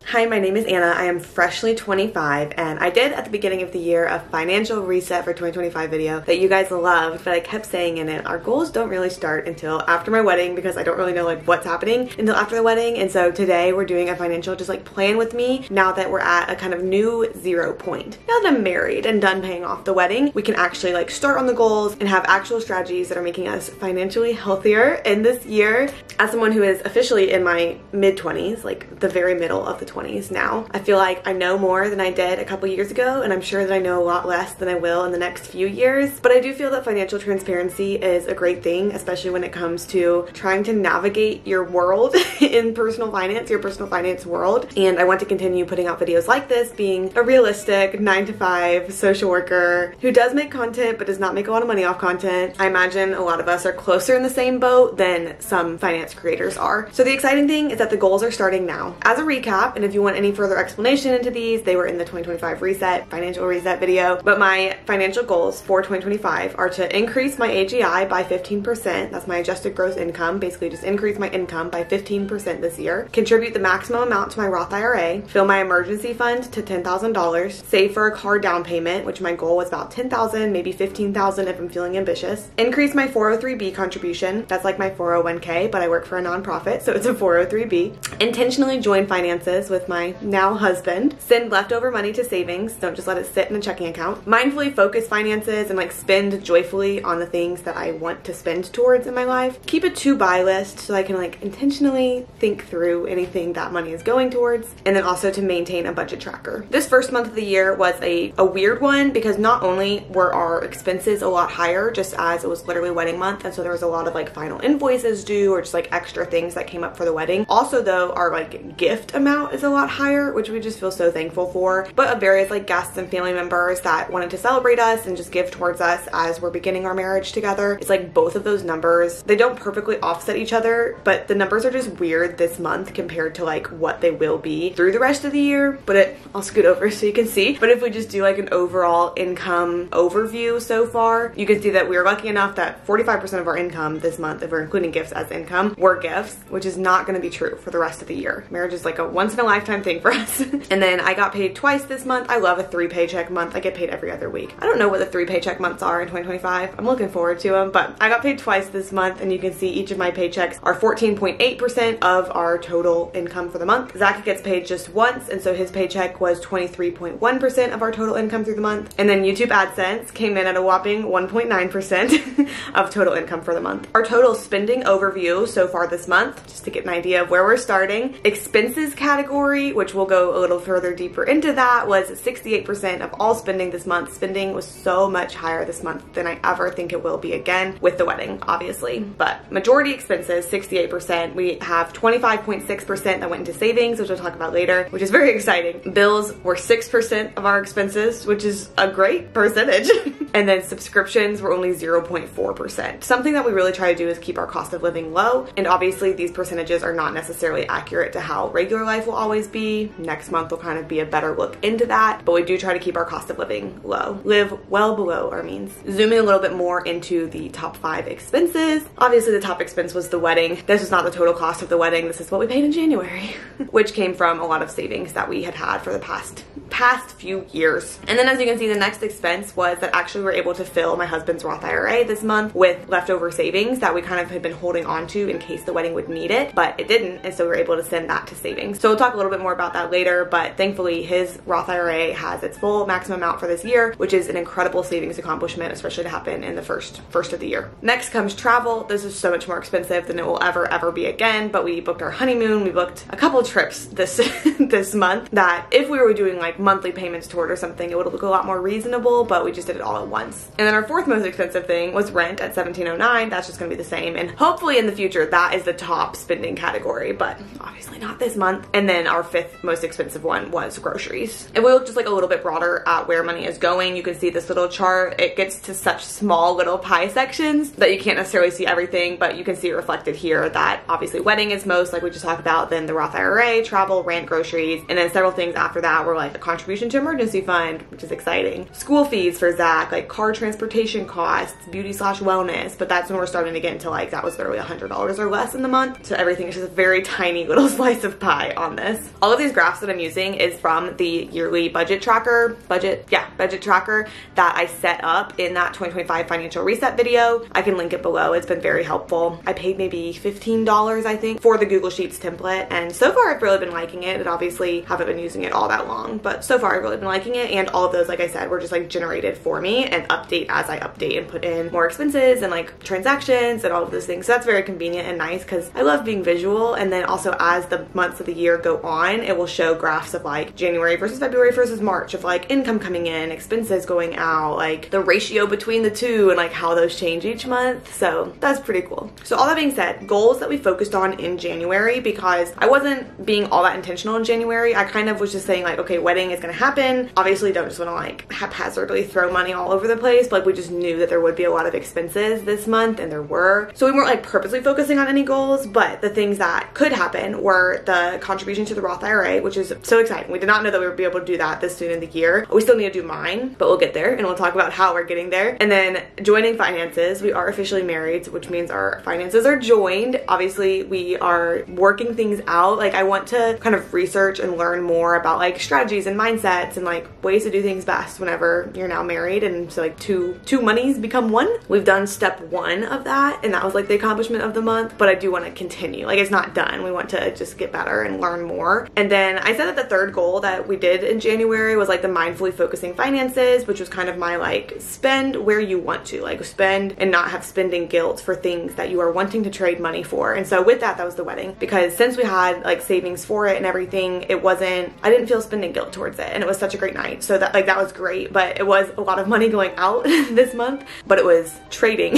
Hi, my name is Anna. I am freshly 25, and I did at the beginning of the year a financial reset for 2025 video that you guys loved, but I kept saying in it, our goals don't really start until after my wedding because I don't really know like what's happening until after the wedding. And so today we're doing a financial just like plan with me now that we're at a kind of new 0 point. Now that I'm married and done paying off the wedding, we can actually like start on the goals and have actual strategies that are making us financially healthier in this year. As someone who is officially in my mid-20s, like the very middle of the 20s now, I feel like I know more than I did a couple years ago, and I'm sure that I know a lot less than I will in the next few years. But I do feel that financial transparency is a great thing, especially when it comes to trying to navigate your world in personal finance, your personal finance world. And I want to continue putting out videos like this, being a realistic 9-to-5 social worker who does make content but does not make a lot of money off content. I imagine a lot of us are closer in the same boat than some finance creators are. So the exciting thing is that the goals are starting now. As a recap, and if you want any further explanation into these, they were in the 2025 reset, financial reset video. But my financial goals for 2025 are to increase my AGI by 15%. That's my adjusted gross income. Basically just increase my income by 15% this year. Contribute the maximum amount to my Roth IRA. Fill my emergency fund to $10,000. Save for a car down payment, which my goal was about $10,000, maybe $15,000 if I'm feeling ambitious. Increase my 403B contribution. That's like my 401k, but I work for a nonprofit, so it's a 403B. Intentionally join finances with my now husband. Send leftover money to savings. Don't just let it sit in a checking account. Mindfully focus finances and like spend joyfully on the things that I want to spend towards in my life. Keep a to-buy list so I can like intentionally think through anything that money is going towards. And then also to maintain a budget tracker. This first month of the year was a weird one because not only were our expenses a lot higher just as it was literally wedding month, and so there was a lot of like final invoices due or just like extra things that came up for the wedding. Also though, our like gift amount is a lot higher, which we just feel so thankful for. But of various like guests and family members that wanted to celebrate us and just give towards us as we're beginning our marriage together. It's like both of those numbers, they don't perfectly offset each other, but the numbers are just weird this month compared to like what they will be through the rest of the year. But I'll scoot over so you can see. But if we just do like an overall income overview so far, you can see that we are lucky enough that 45% of our income this month, if we're including gifts as income, were gifts, which is not going to be true for the rest of the year. Marriage is like a once in a lifetime thing for us. And then I got paid twice this month. I love a 3 paycheck month. I get paid every other week. I don't know what the 3 paycheck months are in 2025. I'm looking forward to them, but I got paid twice this month, and you can see each of my paychecks are 14.8% of our total income for the month. Zach gets paid just once, and so his paycheck was 23.1% of our total income through the month. And then YouTube AdSense came in at a whopping 1.9% of total income for the month. Our total spending overview so far this month, just to get an idea of where we're starting. Expenses category, which we'll go a little further deeper into that, was 68% of all spending this month. Spending was so much higher this month than I ever think it will be again with the wedding, obviously. But majority expenses, 68%. We have 25.6% that went into savings, which we'll talk about later, which is very exciting. Bills were 6% of our expenses, which is a great percentage. And then subscriptions were only 0.4%. Something that we really try to do is keep our cost of living low. And obviously these percentages are not necessarily accurate to how regular life will always be. Next month will kind of be a better look into that, but we do try to keep our cost of living low. Live well below our means. Zooming a little bit more into the top 5 expenses. Obviously the top expense was the wedding. This is not the total cost of the wedding. This is what we paid in January, which came from a lot of savings that we had for the past few years. And then as you can see, the next expense was that actually we were able to fill my husband's Roth IRA this month with leftover savings that we kind of had been holding on to in case the wedding would need it, but it didn't, and so we were able to send that to savings. So we'll talk a little bit more about that later, but thankfully his Roth IRA has its full maximum amount for this year, which is an incredible savings accomplishment, especially to happen in the first of the year. Next comes travel. This is so much more expensive than it will ever be again, but we booked our honeymoon. We booked a couple trips this this month that if we were doing like monthly payments toward or something, it would look a lot more reasonable, but we just did it all at once. And then our fourth most expensive thing was rent at $1,709. That's just gonna be the same, and hopefully in the future that is the top spending category, but obviously not this month. And then our fifth most expensive one was groceries. If we look just like a little bit broader at where money is going, you can see this little chart. It gets to such small little pie sections that you can't necessarily see everything, but you can see it reflected here that obviously wedding is most, like we just talked about, then the Roth IRA, travel, rent, groceries, and then several things after that were like a contribution to emergency fund, which is exciting. School fees for Zach, like car transportation costs, beauty/wellness, but that's when we're starting to get into like, that was literally $100 or less in the month. So everything is just a very tiny little slice of pie on this. this. All of these graphs that I'm using is from the yearly budget tracker that I set up in that 2025 financial reset video. I can link it below. It's been very helpful. I paid maybe $15, I think, for the Google Sheets template, and so far I've really been liking it. And obviously haven't been using it all that long, but so far I've really been liking it. And all of those, like I said, were just like generated for me and update as I update and put in more expenses and like transactions and all of those things. So that's very convenient and nice because I love being visual. And then also as the months of the year go on, it will show graphs of like January versus February versus March of like income coming in, expenses going out, like the ratio between the two and like how those change each month. So that's pretty cool. So all that being said, goals that we focused on in January, because I wasn't being all that intentional in January. I kind of was just saying like, okay, wedding is gonna happen. Obviously don't just want to like haphazardly throw money all over the place, but like we just knew that there would be a lot of expenses this month, and there were. So we weren't like purposely focusing on any goals, but the things that could happen were the contribution to the Roth IRA, which is so exciting. We did not know that we would be able to do that this soon in the year. We still need to do mine, but we'll get there and we'll talk about how we're getting there. And then joining finances. We are officially married, which means our finances are joined. Obviously we are working things out. Like I want to kind of research and learn more about like strategies and mindsets and like ways to do things best whenever you're now married. And so like two monies become one. We've done step 1 of that, and that was like the accomplishment of the month, but I do want to continue. Like it's not done. We want to just get better and learn more. And then I said that the third goal that we did in January was like the mindfully focusing finances, which was kind of my like spend where you want to, like spend and not have spending guilt for things that you are wanting to trade money for. And so with that was the wedding, because since we had like savings for it and everything, I didn't feel spending guilt towards it, and it was such a great night. So that was great, but it was a lot of money going out this month, but it was trading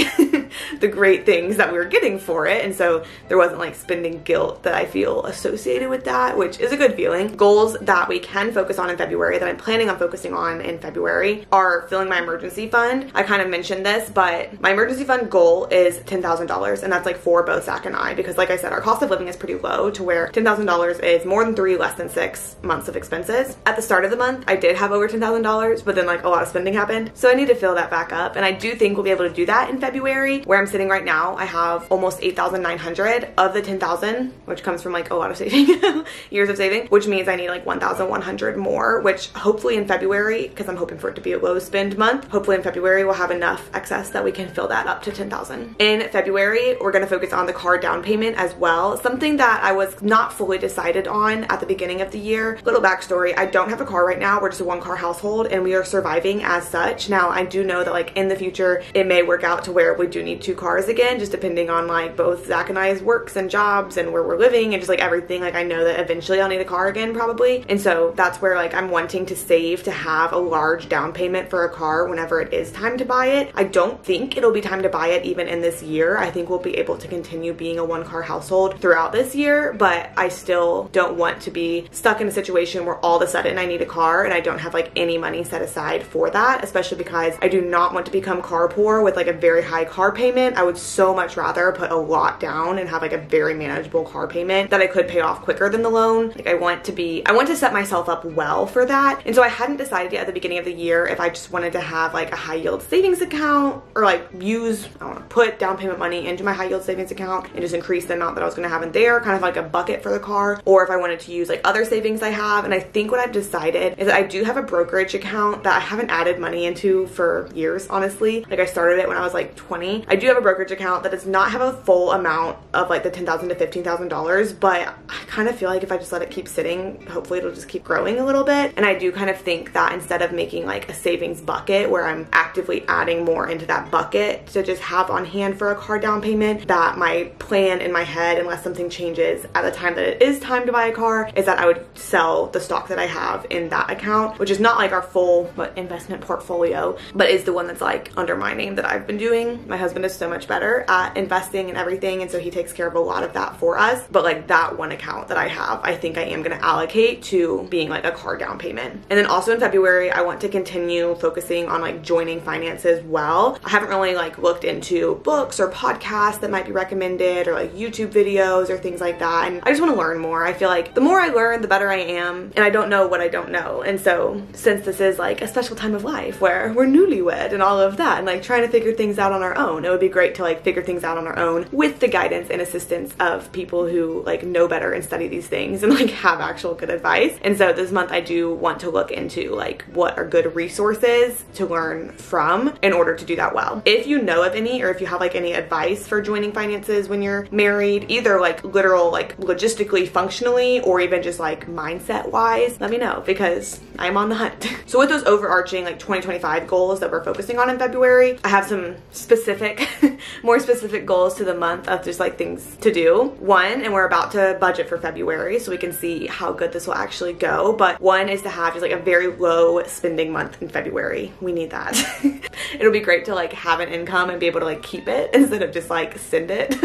the great things that we were getting for it. And so there wasn't like spending guilt that I feel associated with that, which is a good feeling. Goals that we can focus on in February, that I'm planning on focusing on in February, are filling my emergency fund. I kind of mentioned this, but my emergency fund goal is $10,000, and that's like for both Zach and I, because like I said, our cost of living is pretty low to where $10,000 is more than 3, less than 6 months of expenses. At the start of the month, I did have over $10,000, but then like a lot of spending happened. So I need to fill that back up, and I do think we'll be able to do that in February. Where I'm sitting right now, I have almost $8,900 of the $10,000, which comes from like a lot of saving, years of saving, which means I need like $1,100 more, which hopefully in February, because I'm hoping for it to be a low spend month, hopefully in February we'll have enough excess that we can fill that up to $10,000. In February, we're going to focus on the car down payment as well, something that I was not fully decided on at the beginning of the year. Little backstory, I don't have a car right now. We're just a 1-car household, and we are surviving as such. Now I do know that like in the future it may work out to where we do need 2 cars again, just depending on like both Zach and I's works and jobs and where we're living and just like everything. Like I know that eventually I'll need a car again probably, and so that's where like I'm wanting to save to have a large down payment for a car whenever it is time to buy it. I don't think it'll be time to buy it even in this year. I think we'll be able to continue being a 1-car household throughout this year, but I still don't want to be stuck in a situation where all of a sudden I need a car and I don't have like any money set aside for that, especially because I do not want to become car poor with like a very high car payment. I would so much rather put a lot down and have like a very manageable car payment that I could pay off quicker than the loan. Like I want to set myself up well for that. And so I hadn't decided yet at the beginning of the year if I just wanted to have like a high yield savings account or like put down payment money into my high yield savings account and just increase the amount that I was going to have in there, kind of like a bucket for the car, or if I wanted to use like other savings I have. And I think what I've decided is that I do have a brokerage account that I haven't added money into for years, honestly. Like I started it when I was like 20. I do have a brokerage account that does not have a full amount of like the $10,000 to $15,000, but I kind of feel like if I just let it keep sitting, hopefully it'll just keep growing a little bit. And I do kind of think that instead of making like a savings bucket where I'm actively adding more into that bucket to just have on hand for a car down payment, that my plan in my head, unless something changes at the time that it is time to buy a car, is that I would sell the stock that I have in that account, which is not like our full investment portfolio, but is the one that's like under my name that I've been doing. My husband is so much better at investing and everything, and so he takes care of a lot of that for us. But like that one account that I have, I think I am going to allocate to being like a car down payment. And then also in February, I want to continue focusing on like joining finances well. I haven't really like looked into books or podcasts that might be recommended or like YouTube videos or things like that. And I just want to learn more. I feel like the more I learn, the better I am. And I don't know what I don't know. And so since this is like a special time of life where we're newlywed and all of that and like trying to figure things out on our own, it would be be great to like figure things out on our own with the guidance and assistance of people who like know better and study these things and like have actual good advice. And so this month I do want to look into like what are good resources to learn from in order to do that well. If you know of any, or if you have like any advice for joining finances when you're married, either like literal, like logistically, functionally, or even just like mindset wise, let me know because I'm on the hunt. So with those overarching like 2025 goals that we're focusing on in February, I have some specific, more specific goals to the month of just like things to do. One, and we're about to budget for February so we can see how good this will actually go, but one is to have just like a very low spending month in February. We need that. It'll be great to like have an income and be able to like keep it instead of just like send it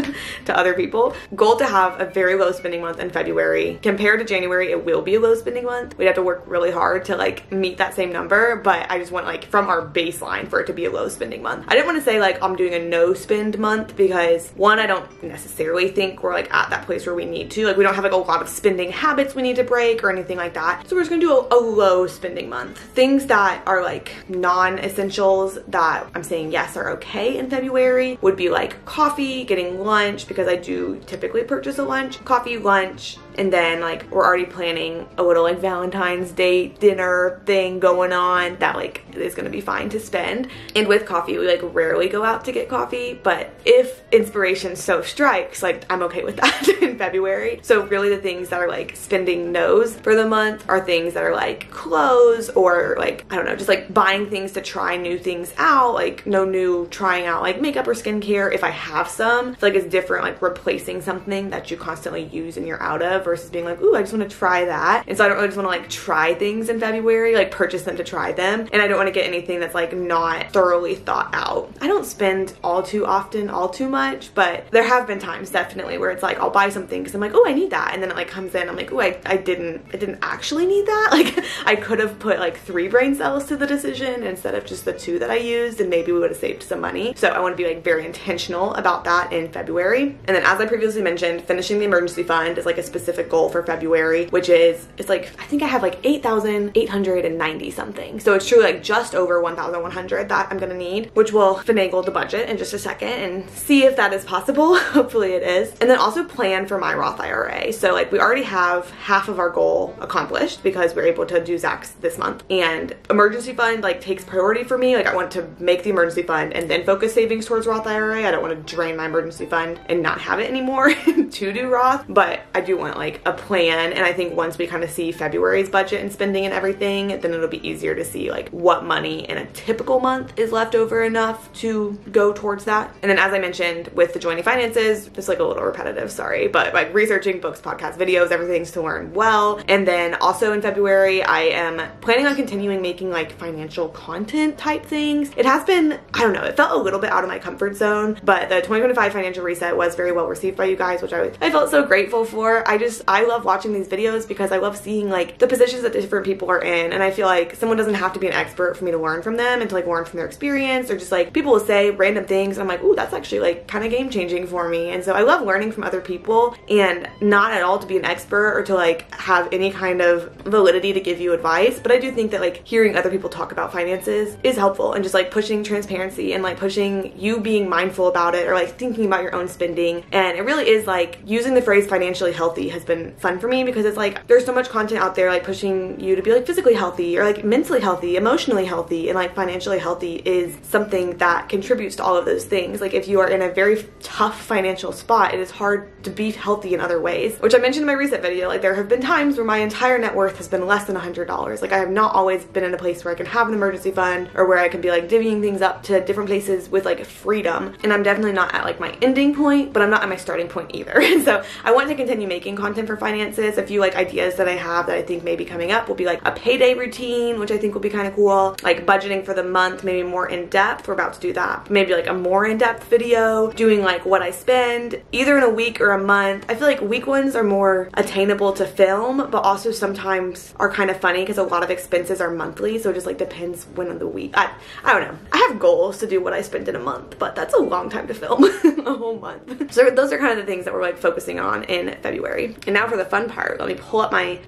to other people. Goal to have a very low spending month in February. Compared to January, it will be a low spending month. We'd have to work really hard to like meet that same number, but I just want like from our baseline for it to be a low spending month. I didn't want to say like I'm doing a no spend month because one, I don't necessarily think we're like at that place where we need to. Like we don't have like a lot of spending habits we need to break or anything like that. So we're just gonna do a low spending month. Things that are like non-essentials that I'm saying yes are okay in February would be like coffee, getting lunch, because I do typically purchase a lunch, coffee, lunch, and then like we're already planning a little like Valentine's Day dinner thing going on that like is gonna be fine to spend. And with coffee, we like rarely go out to get coffee, but if inspiration so strikes, like I'm okay with that in February. So really the things that are like spending no's for the month are things that are like clothes or like, I don't know, just like buying things to try new things out, like no new trying out like makeup or skincare if I have some. I feel like it's different like replacing something that you constantly use and you're out of versus being like, ooh, I just want to try that. And so I don't really just want to like try things in February, like purchase them to try them. And I don't want to get anything that's like not thoroughly thought out. I don't spend all too often, all too much, but there have been times definitely where it's like I'll buy something because I'm like, oh, I need that. And then it like comes in, I'm like, oh, I didn't actually need that. Like I could have put like 3 brain cells to the decision instead of just the 2 that I used, and maybe we would have saved some money. So I want to be like very intentional about that in February. And then as I previously mentioned, finishing the emergency fund is like a specific goal for February, which is, it's like, I think I have like 8,890 something. So it's truly like just over 1,100 that I'm gonna need, which will finagle the budget in just a second and see if that is possible. Hopefully it is. And then also plan for my Roth IRA. So like we already have half of our goal accomplished because we're able to do Zach's this month, and emergency fund like takes priority for me. Like I want to make the emergency fund and then focus savings towards Roth IRA. I don't want to drain my emergency fund and not have it anymore to do Roth, but I do want like a plan. And I think once we kind of see February's budget and spending and everything, then it'll be easier to see like what money in a typical month is left over enough to go towards that. And then as I mentioned with the joining finances, just like a little repetitive, sorry, but like researching books, podcasts, videos, everything's to learn well. And then also in February, I am planning on continuing making like financial content type things. It has been, I don't know, it felt a little bit out of my comfort zone, but the 2025 financial reset was very well received by you guys, which I felt so grateful for. I love watching these videos because I love seeing like the positions that different people are in, and I feel like someone doesn't have to be an expert for me to learn from them and to like learn from their experience, or just like people will say random things and I'm like, ooh, that's actually like kind of game changing for me. And so I love learning from other people, and not at all to be an expert or to like have any kind of validity to give you advice, but I do think that like hearing other people talk about finances is helpful, and just like pushing transparency and like pushing you being mindful about it, or like thinking about your own spending. And it really is like using the phrase financially healthy has been fun for me because it's like there's so much content out there like pushing you to be like physically healthy or like mentally healthy, emotionally healthy, and like financially healthy is something that contributes to all of those things. Like if you are in a very tough financial spot, it is hard to be healthy in other ways, which I mentioned in my reset video. Like there have been times where my entire net worth has been less than $100. Like I have not always been in a place where I can have an emergency fund or where I can be like divvying things up to different places with like freedom. And I'm definitely not at like my ending point, but I'm not at my starting point either. And so I want to continue making content for finances. A few like ideas that I have that I think may be coming up will be like a payday routine, which I think will be kind of cool. Like budgeting for the month, maybe more in depth. We're about to do that. Maybe like a more in-depth video doing like what I spend either in a week or a month. I feel like week ones are more attainable to film, but also sometimes are kind of funny because a lot of expenses are monthly. So it just like depends when of the week. I don't know. I have goals to do what I spend in a month, but that's a long time to film. A whole month. So those are kind of the things that we're like focusing on in February. And now for the fun part, let me pull up my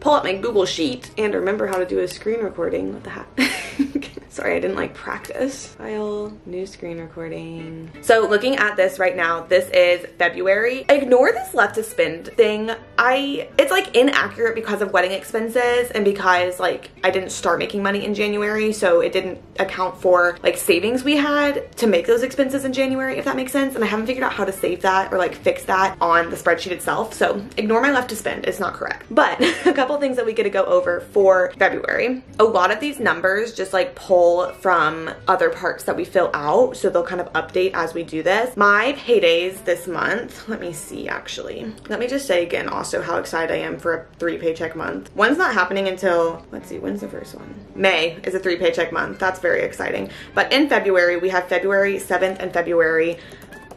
Google sheet and remember how to do a screen recording. What the heck? Sorry, I didn't like practice. File, new screen recording. So looking at this right now, this is February. Ignore this left to spend thing. It's like inaccurate because of wedding expenses and because like I didn't start making money in January, so it didn't account for like savings we had to make those expenses in January, if that makes sense. And I haven't figured out how to save that or like fix that on the spreadsheet itself. So ignore my left to spend, it's not correct. But a couple things that we get to go over for February. A lot of these numbers just like pull from other parts that we fill out, so they'll kind of update as we do this. My paydays this month, let me see actually. Let me just say again also how excited I am for a 3 paycheck month. One's not happening until, let's see, when's the first one? May is a 3 paycheck month. That's very exciting. But in February, we have February 7th and February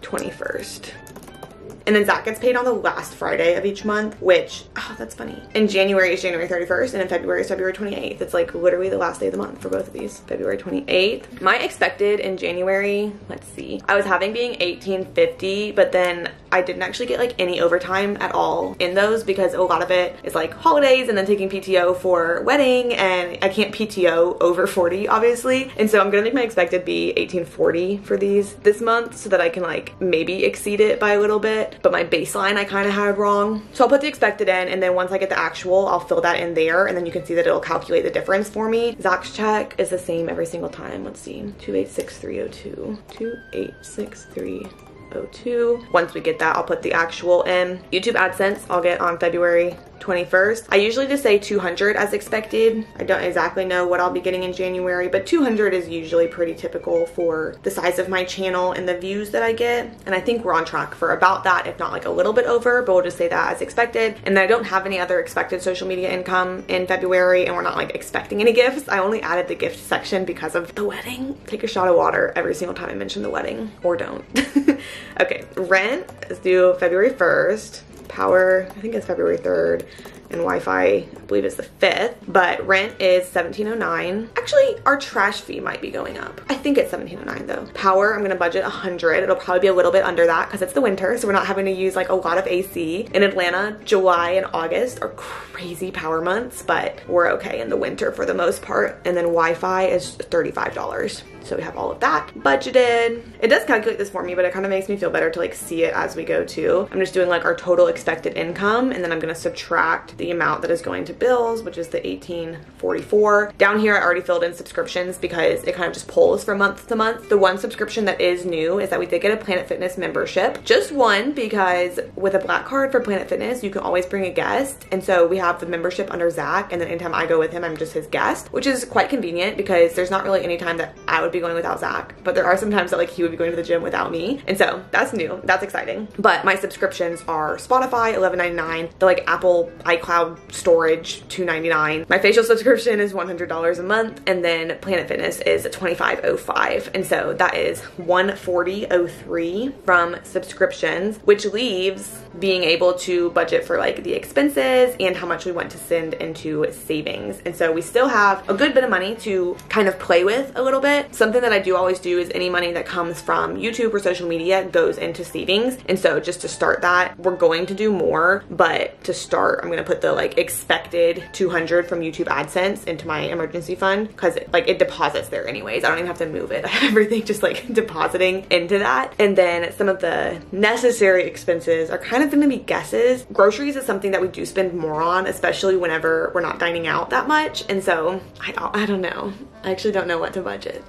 21st. And then Zach gets paid on the last Friday of each month, which, oh, that's funny. In January is January 31st, and in February is February 28th. It's like literally the last day of the month for both of these. February 28th. My expected in January, let's see. I was having being $18.50, but then I didn't actually get like any overtime at all in those because a lot of it is like holidays and then taking PTO for wedding, and I can't PTO over 40, obviously. And so I'm gonna make my expected be $18.40 for these this month so that I can like maybe exceed it by a little bit. But my baseline I kind of had wrong. So I'll put the expected in, and then once I get the actual, I'll fill that in there, and then you can see that it'll calculate the difference for me. Zach's check is the same every single time. Let's see, 286302, 286302. Once we get that, I'll put the actual in. YouTube AdSense I'll get on February 21st. I usually just say 200 as expected. I don't exactly know what I'll be getting in January, but 200 is usually pretty typical for the size of my channel and the views that I get. And I think we're on track for about that, if not like a little bit over, but we'll just say that as expected. And then I don't have any other expected social media income in February, and we're not like expecting any gifts. I only added the gift section because of the wedding. Take a shot of water every single time I mention the wedding, or don't. Okay, rent is due February 1st. Power, I think it's February 3rd, and Wi-Fi, I believe it's the 5th, but rent is $17.09. Actually, our trash fee might be going up. I think it's $17.09 though. Power, I'm gonna budget $100. It'll probably be a little bit under that because it's the winter, so we're not having to use like a lot of AC. In Atlanta, July and August are crazy power months, but we're okay in the winter for the most part. And then Wi-Fi is $35. So we have all of that budgeted. It does calculate this for me, but it kind of makes me feel better to like see it as we go too. I'm just doing like our total expected income, and then I'm gonna subtract the amount that is going to bills, which is the $18.44. Down here I already filled in subscriptions because it kind of just pulls from month to month. The one subscription that is new is that we did get a Planet Fitness membership. Just one, because with a black card for Planet Fitness, you can always bring a guest. And so we have the membership under Zach, and then anytime I go with him, I'm just his guest, which is quite convenient because there's not really any time that I would be going without Zach, but there are some times that like he would be going to the gym without me. And so that's new, that's exciting. But my subscriptions are Spotify, $11.99, the like Apple iCloud storage, $2.99. My facial subscription is $100 a month, and then Planet Fitness is $25.05. And so that is $140.03 from subscriptions, which leaves being able to budget for like the expenses and how much we want to send into savings. And so we still have a good bit of money to kind of play with a little bit. Something that I do always do is any money that comes from YouTube or social media goes into savings. And so just to start that, we're going to do more, but to start, I'm gonna put the like expected 200 from YouTube AdSense into my emergency fund because it deposits there anyways. I don't even have to move it. I have everything just like depositing into that. And then some of the necessary expenses are kind of gonna be guesses. Groceries is something that we do spend more on, especially whenever we're not dining out that much. And so I don't know. I actually don't know what to budget.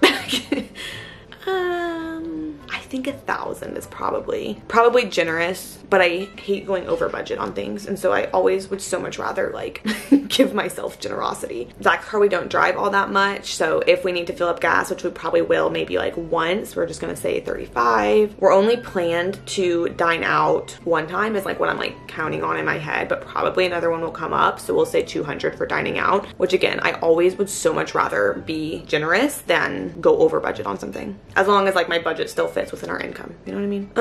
I think 1,000 is probably generous, but I hate going over budget on things, and so I always would so much rather like give myself generosity. Zach's car, we don't drive all that much, so if we need to fill up gas, which we probably will maybe like once, we're just gonna say 35. We're only planned to dine out one time is like what I'm like counting on in my head, but probably another one will come up, so we'll say 200 for dining out, which again, I always would so much rather be generous than go over budget on something, as long as like my budget still fits within our income, you know what I mean?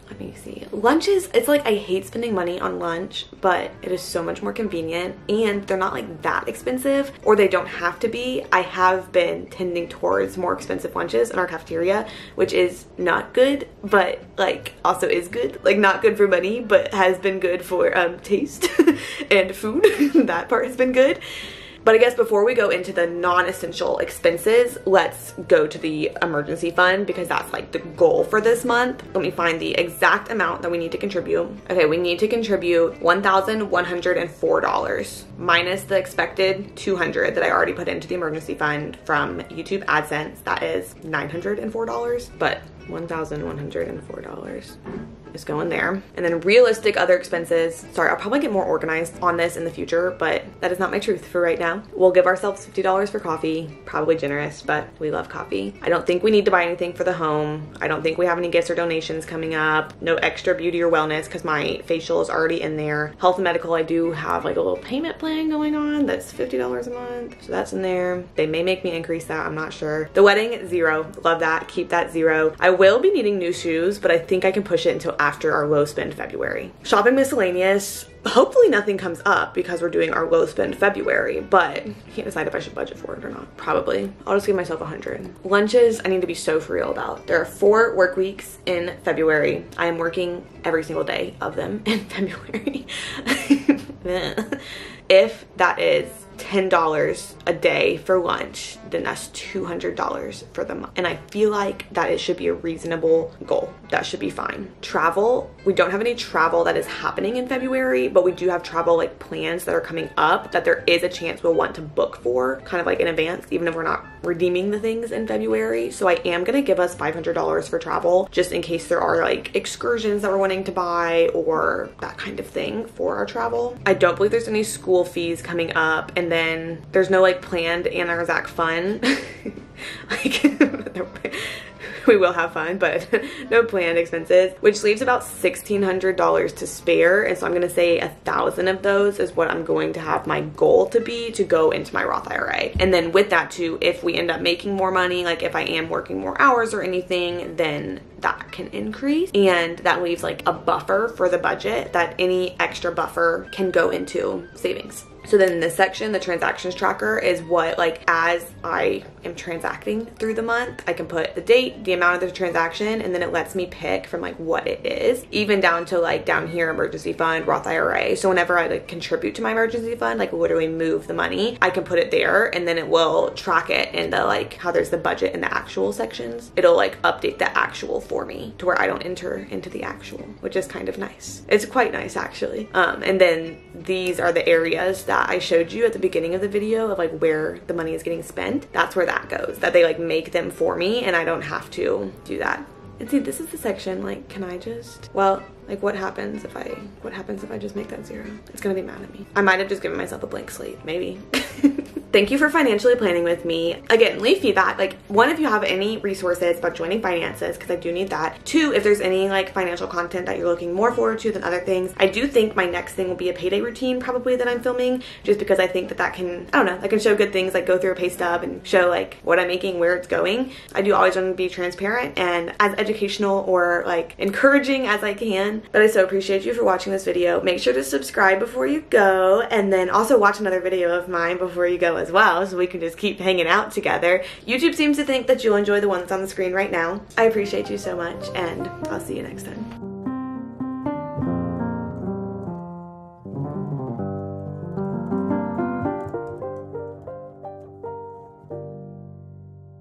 Let me see. Lunches, it's like I hate spending money on lunch, but it is so much more convenient, and they're not like that expensive, or they don't have to be. I have been tending towards more expensive lunches in our cafeteria, which is not good, but like also is good. Like not good for money, but has been good for taste and food. That part has been good. But I guess before we go into the non-essential expenses, let's go to the emergency fund because that's like the goal for this month. Let me find the exact amount that we need to contribute. Okay, we need to contribute $1,104 minus the expected $200 that I already put into the emergency fund from YouTube AdSense. That is $904, but $1,104 is going there. And then realistic other expenses. Sorry, I'll probably get more organized on this in the future, but that is not my truth for right now. We'll give ourselves $50 for coffee. Probably generous, but we love coffee. I don't think we need to buy anything for the home. I don't think we have any gifts or donations coming up. No extra beauty or wellness because my facial is already in there. Health and medical, I do have like a little payment plan going on. That's $50 a month. So that's in there. They may make me increase that. I'm not sure. The wedding, $0. Love that. Keep that $0. I will be needing new shoes, but I think I can push it until after our low spend February. Shopping miscellaneous, hopefully nothing comes up because we're doing our low spend February, but I can't decide if I should budget for it or not. Probably. I'll just give myself 100. Lunches, I need to be so for real about. There are 4 work weeks in February. I am working every single day of them in February. If that is $10 a day for lunch, then that's $200 for the month. And I feel like that it should be a reasonable goal. That should be fine. Travel, we don't have any travel that is happening in February, but we do have travel like plans that are coming up that there is a chance we'll want to book for kind of like in advance, even if we're not redeeming the things in February. So I am gonna give us $500 for travel just in case there are like excursions that we're wanting to buy or that kind of thing for our travel. I don't believe there's any school fees coming up, and then there's no like planned Anzac fun. Like we will have fun, but no planned expenses, which leaves about $1,600 to spare. And so I'm gonna say 1,000 of those is what I'm going to have my goal to be to go into my Roth IRA. And then with that too, if we end up making more money, like if I am working more hours or anything, then that can increase, and that leaves like a buffer for the budget, that any extra buffer can go into savings. So then this section, the transactions tracker, is what, like, as I am transacting through the month, I can put the date, the amount of the transaction, and then it lets me pick from like what it is, even down to like down here, emergency fund, Roth IRA. So whenever I like contribute to my emergency fund, like literally move the money, I can put it there, and then it will track it in the like how there's the budget and the actual sections. It'll like update the actual for me to where I don't enter into the actual, which is kind of nice. It's quite nice actually. And then these are the areas that I showed you at the beginning of the video of like where the money is getting spent. That's where that goes, that they like make them for me and I don't have to do that. And see, this is the section, like, can I just, well, like what happens if I just make that 0? It's gonna be mad at me. I might have just given myself a blank slate, maybe. Thank you for financially planning with me. Again, leave feedback. Like, 1, if you have any resources about joining finances, because I do need that. 2, if there's any like financial content that you're looking more forward to than other things. I do think my next thing will be a payday routine probably that I'm filming, just because I think that that can, I don't know, that can show good things, like go through a pay stub and show like what I'm making, where it's going. I do always want to be transparent and as educational or like encouraging as I can. But I so appreciate you for watching this video. Make sure to subscribe before you go, and then also watch another video of mine before you go as well, so we can just keep hanging out together. YouTube seems to think that you'll enjoy the one that's on the screen right now. I appreciate you so much, and I'll see you next time.